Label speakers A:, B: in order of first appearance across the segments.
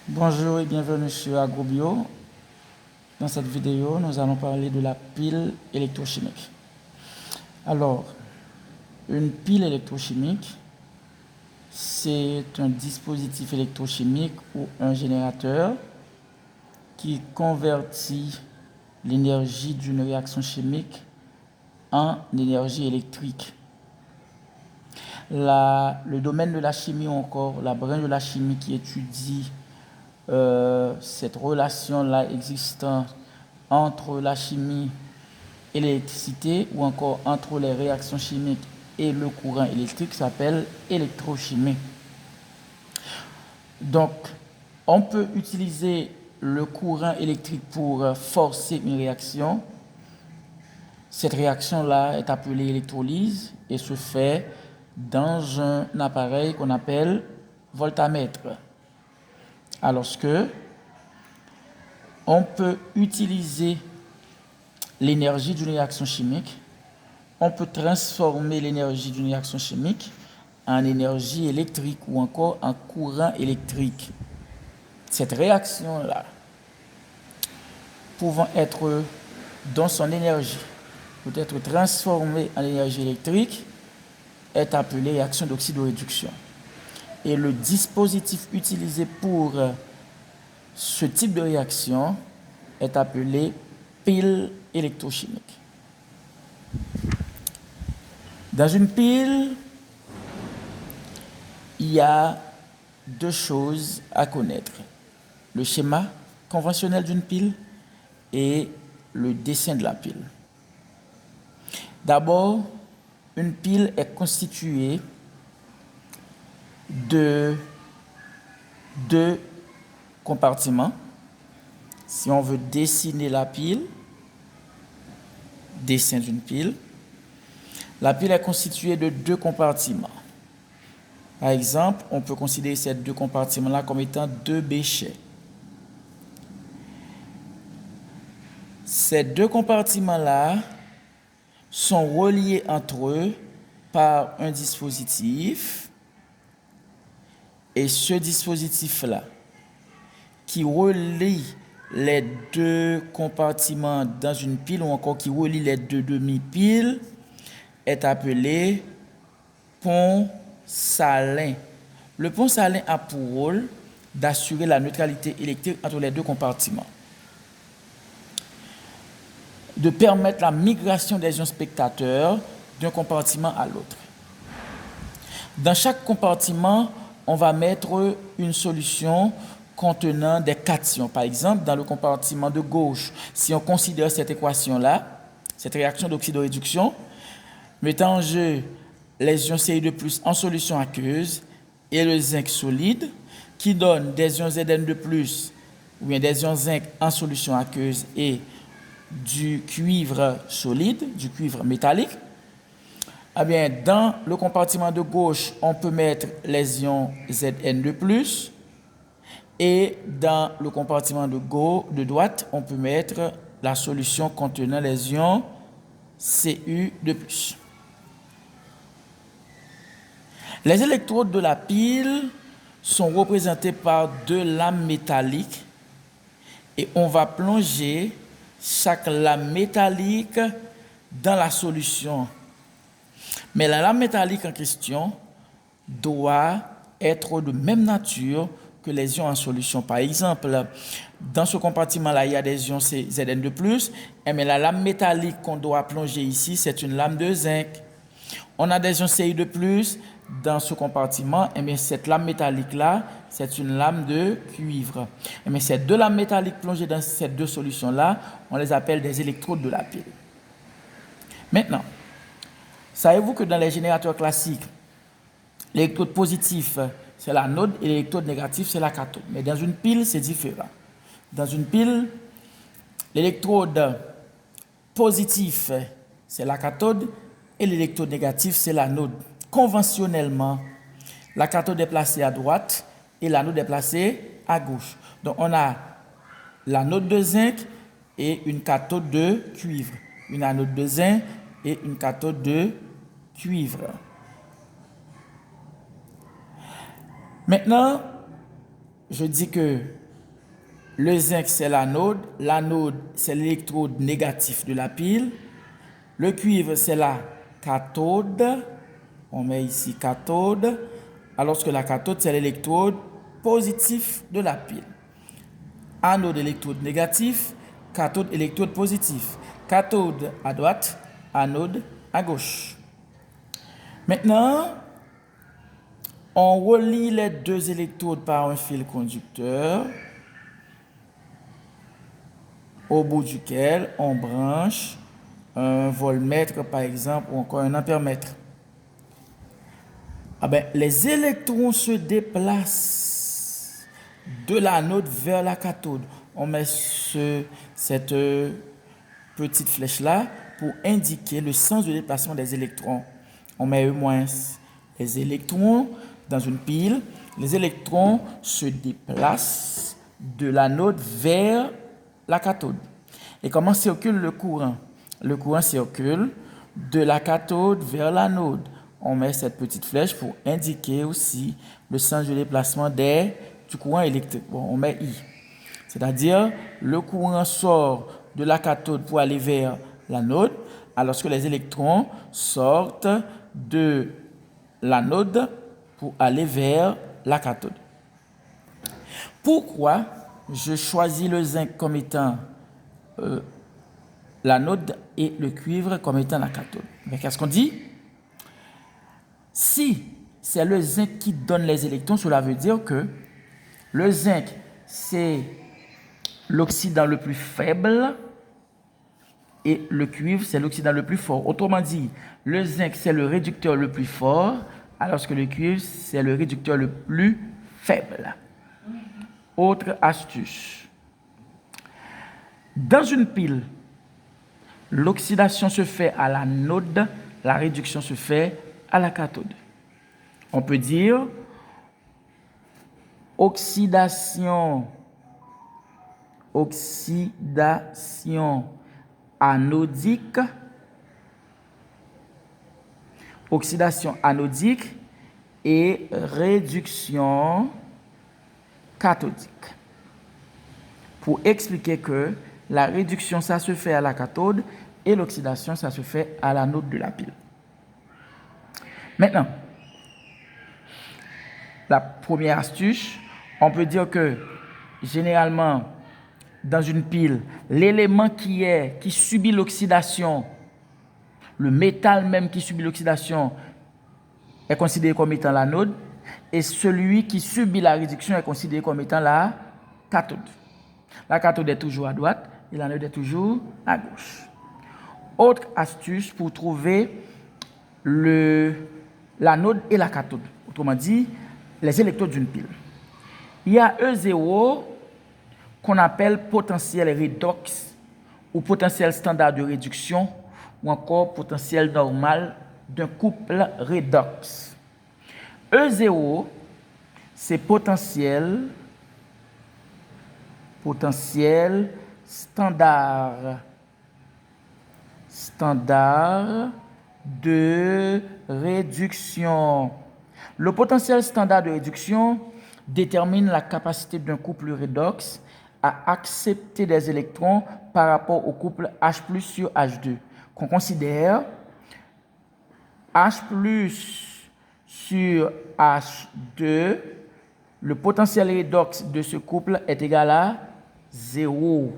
A: Bonjour et bienvenue sur AgroBio. Dans cette vidéo, nous allons parler de la pile électrochimique. Alors, une pile électrochimique, c'est un dispositif électrochimique ou un générateur qui convertit l'énergie d'une réaction chimique en énergie électrique. Le domaine de la chimie ou encore la branche de la chimie qui étudie cette relation-là existant entre la chimie et l'électricité ou encore entre les réactions chimiques et le courant électrique s'appelle électrochimie. Donc, on peut utiliser le courant électrique pour forcer une réaction. Cette réaction-là est appelée électrolyse et se fait dans un appareil qu'on appelle voltamètre. Alors que on peut utiliser l'énergie d'une réaction chimique, on peut transformer l'énergie d'une réaction chimique en énergie électrique ou encore en courant électrique. Cette réaction-là, pouvant être dans son énergie, peut être transformée en énergie électrique, est appelée réaction d'oxydoréduction. Et le dispositif utilisé pour ce type de réaction est appelé pile électrochimique. Dans une pile, il y a deux choses à connaître. Le schéma conventionnel d'une pile et le dessin de la pile. D'abord, une pile est constituée de deux compartiments. Si on veut dessiner la pile, dessin d'une pile, la pile est constituée de deux compartiments. Par exemple, on peut considérer ces deux compartiments-là comme étant deux béchets. Ces deux compartiments-là sont reliés entre eux par un dispositif. Et ce dispositif-là, qui relie les deux compartiments dans une pile ou encore qui relie les deux demi-piles, est appelé pont salin. Le pont salin a pour rôle d'assurer la neutralité électrique entre les deux compartiments, de permettre la migration des ions spectateurs d'un compartiment à l'autre. Dans chaque compartiment, on va mettre une solution contenant des cations. Par exemple, dans le compartiment de gauche, si on considère cette équation-là, cette réaction d'oxydoréduction, mettant en jeu les ions Ci2+ en solution aqueuse et le zinc solide, qui donne des ions Zn2+, ou bien des ions zinc en solution aqueuse et du cuivre solide, du cuivre métallique. Eh bien, dans le compartiment de gauche, on peut mettre les ions Zn2+, et dans le compartiment de droite, on peut mettre la solution contenant les ions Cu2+. Les électrodes de la pile sont représentés par deux lames métalliques et on va plonger chaque lame métallique dans la solution. Mais la lame métallique en question doit être de même nature que les ions en solution. Par exemple, dans ce compartiment-là, il y a des ions Zn2+, mais la lame métallique qu'on doit plonger ici, c'est une lame de zinc. On a des ions Ci2+, dans ce compartiment, mais cette lame métallique-là, c'est une lame de cuivre. Mais ces deux lames métalliques plongées dans ces deux solutions-là, on les appelle des électrodes de la pile. Maintenant, savez-vous que dans les générateurs classiques, l'électrode positif, c'est l'anode et l'électrode négatif, c'est la cathode. Mais dans une pile, c'est différent. Dans une pile, l'électrode positif, c'est la cathode et l'électrode négatif, c'est l'anode. Conventionnellement, la cathode est placée à droite et l'anode est placée à gauche. Donc, on a l'anode de zinc et une cathode de cuivre. Une anode de zinc et une cathode de cuivre. Maintenant, je dis que le zinc, c'est l'anode. L'anode, c'est l'électrode négatif de la pile. Le cuivre, c'est la cathode. On met ici cathode. Alors que la cathode, c'est l'électrode positif de la pile. Anode, électrode négatif. Cathode, électrode positif. Cathode à droite, anode à gauche. Maintenant, on relie les deux électrodes par un fil conducteur, au bout duquel on branche un voltmètre, par exemple, ou encore un ampèremètre. Les électrons se déplacent de l'anode vers la cathode. On met cette petite flèche-là pour indiquer le sens de déplacement des électrons. On met E-. Les électrons dans une pile, les électrons se déplacent de l'anode vers la cathode. Et comment circule le courant? Le courant circule de la cathode vers l'anode. On met cette petite flèche pour indiquer aussi le sens de déplacement du courant électrique. Bon, on met I. C'est-à-dire, le courant sort de la cathode pour aller vers l'anode, alors que les électrons sortent de l'anode pour aller vers la cathode. Pourquoi je choisis le zinc comme étant l'anode et le cuivre comme étant la cathode? Mais qu'est-ce qu'on dit? Si c'est le zinc qui donne les électrons, cela veut dire que le zinc, c'est l'oxydant le plus faible et le cuivre, c'est l'oxydant le plus fort. Autrement dit, le zinc, c'est le réducteur le plus fort, alors que le cuivre, c'est le réducteur le plus faible. Autre astuce. Dans une pile, l'oxydation se fait à l'anode, la réduction se fait à la cathode. On peut dire oxydation anodique, et réduction cathodique. Pour expliquer que la réduction, ça se fait à la cathode et l'oxydation, ça se fait à l'anode de la pile. Maintenant, la première astuce, on peut dire que généralement, dans une pile, l'élément qui subit l'oxydation, le métal même qui subit l'oxydation, est considéré comme étant l'anode, et celui qui subit la réduction est considéré comme étant la cathode. La cathode est toujours à droite et l'anode est toujours à gauche. Autre astuce pour trouver l'anode et la cathode, autrement dit, les électrodes d'une pile. Il y a E0 qu'on appelle potentiel redox ou potentiel standard de réduction ou encore potentiel normal d'un couple redox. E0, c'est potentiel standard de réduction. Le potentiel standard de réduction détermine la capacité d'un couple redox à accepter des électrons par rapport au couple H+ sur H2, qu'on considère H+ sur H2, le potentiel redox de ce couple est égal à 0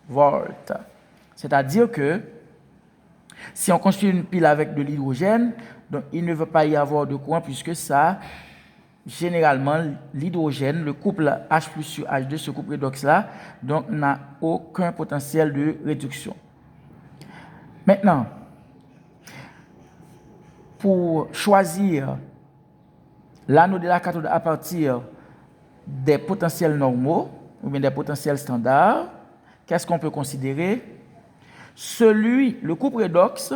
A: volts. C'est-à-dire que si on construit une pile avec de l'hydrogène, donc il ne veut pas y avoir de courant puisque ça, généralement, l'hydrogène, le couple H+ sur H2, ce couple redox-là, donc n'a aucun potentiel de réduction. Maintenant, pour choisir l'anode et la cathode à partir des potentiels normaux ou bien des potentiels standards, qu'est-ce qu'on peut considérer? Le couple redox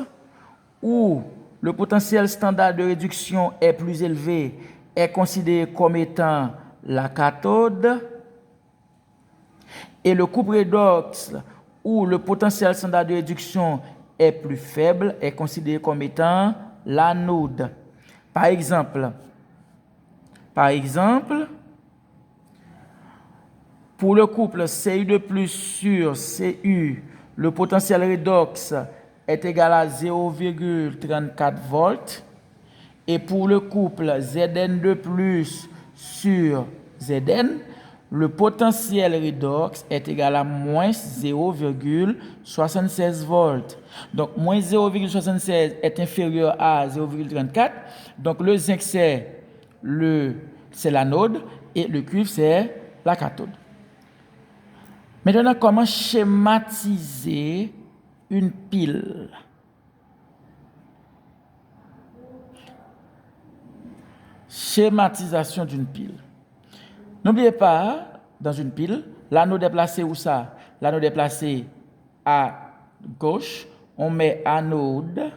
A: où le potentiel standard de réduction est plus élevé est considéré comme étant la cathode, et le couple redox où le potentiel standard de réduction est plus faible est considéré comme étant l'anode. Par exemple, Pour le couple Cu de plus sur Cu, le potentiel redox est égal à 0,34 volts. Et pour le couple Zn de plus sur Zn, le potentiel redox est égal à moins 0,76 volts. Donc, moins 0,76 est inférieur à 0,34. Donc, le zinc, c'est l'anode et le cuivre, c'est la cathode. Maintenant, comment schématiser une pile? Schématisation d'une pile. N'oubliez pas, dans une pile, l'anode est placé où ça? L'anode est placé à gauche. On met anode.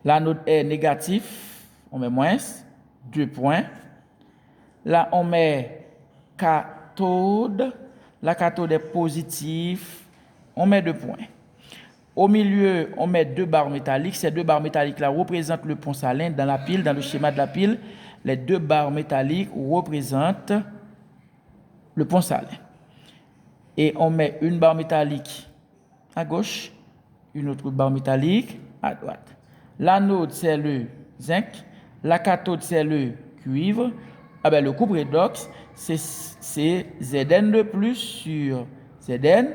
A: L'anode est négatif. On met moins. 2 points. Là, on met cathode. La cathode est positive. On met 2 points. Au milieu, on met 2 barres métalliques. Ces 2 barres métalliques-là représentent le pont salin dans la pile, dans le schéma de la pile. Les 2 barres métalliques représentent le pont salin. Et on met une barre métallique à gauche, une autre barre métallique à droite. L'anode, c'est le zinc. La cathode, c'est le cuivre. Le couple redox, c'est Zn de plus sur Zn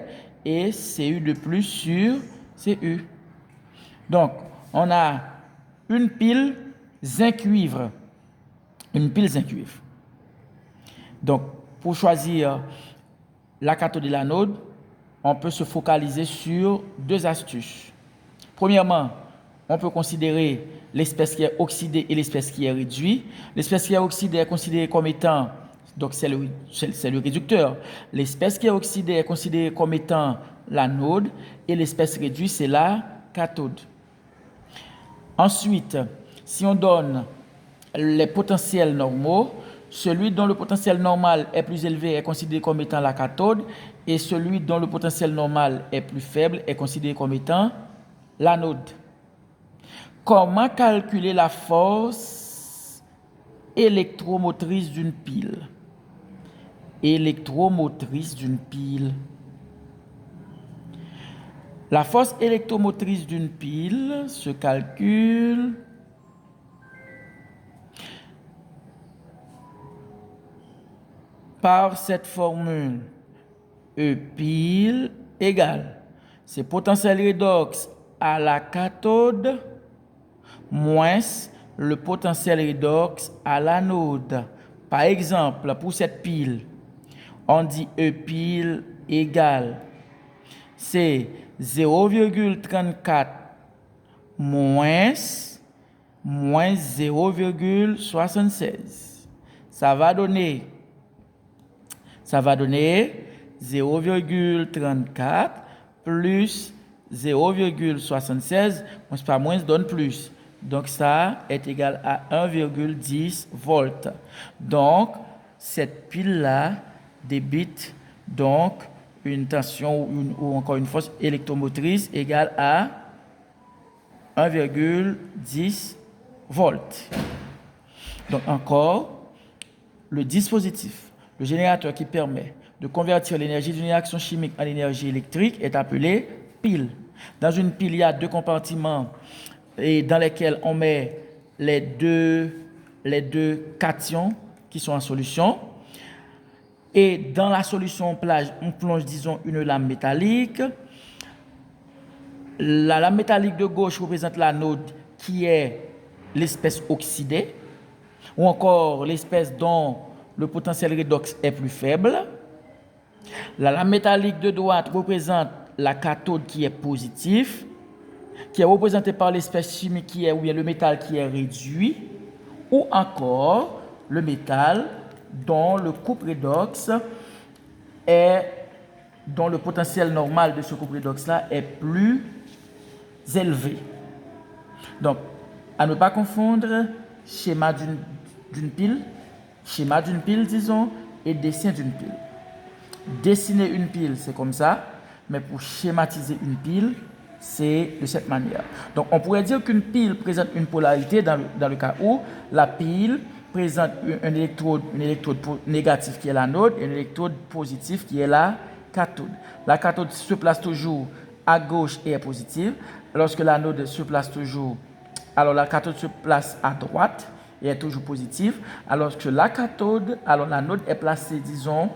A: et Cu de plus sur Cu. Donc, on a une pile zinc-cuivre. Une pile zinc-cuivre. Donc, pour choisir la cathode et l'anode, on peut se focaliser sur 2 astuces. Premièrement, on peut considérer l'espèce qui est oxydée et l'espèce qui est réduite. L'espèce qui est oxydée est considérée comme étant, donc c'est le réducteur. L'espèce qui est oxydée est considérée comme étant l'anode et l'espèce réduite, c'est la cathode. Ensuite, si on donne les potentiels normaux, celui dont le potentiel normal est plus élevé est considéré comme étant la cathode et celui dont le potentiel normal est plus faible est considéré comme étant l'anode. Comment calculer la force électromotrice d'une pile? Électromotrice d'une pile. La force électromotrice d'une pile se calcule par cette formule. E pile égale, c'est potentiel redox à la cathode moins le potentiel redox à l'anode. Par exemple, pour cette pile, on dit E pile égale, c'est 0,34 moins 0,76. Ça va donner 0,34 plus 0,76, moins donne plus. Donc ça est égal à 1,10 volts. Donc cette pile-là débite donc une tension ou encore une force électromotrice égale à 1,10 volts. Donc encore, le dispositif, le générateur qui permet de convertir l'énergie d'une réaction chimique en énergie électrique est appelé pile. Dans une pile, il y a 2 compartiments et dans lesquels on met les deux cations qui sont en solution. Et dans la solution, on plonge, disons, une lame métallique. La lame métallique de gauche représente l'anode qui est l'espèce oxydée, ou encore l'espèce dont le potentiel redox est plus faible. La lame métallique de droite représente la cathode qui est positive, qui est représentée par l'espèce chimique qui est, ou bien le métal qui est réduit, ou encore le métal dont le couple redox dont le potentiel normal de ce couple redox-là est plus élevé. Donc, à ne pas confondre schéma d'une pile, disons, et dessin d'une pile. Dessiner une pile, c'est comme ça, mais pour schématiser une pile, c'est de cette manière. Donc, on pourrait dire qu'une pile présente une polarité dans le cas où la pile présente un électrode négatif qui est l'anode et un électrode positif qui est la cathode. La cathode se place toujours à gauche et est positive, lorsque l'anode se place toujours, alors la cathode se place à droite et est toujours positive, alors que l'anode est placée, disons,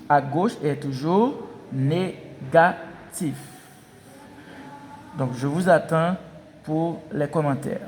A: à gauche et est toujours négatif. Donc, je vous attends pour les commentaires.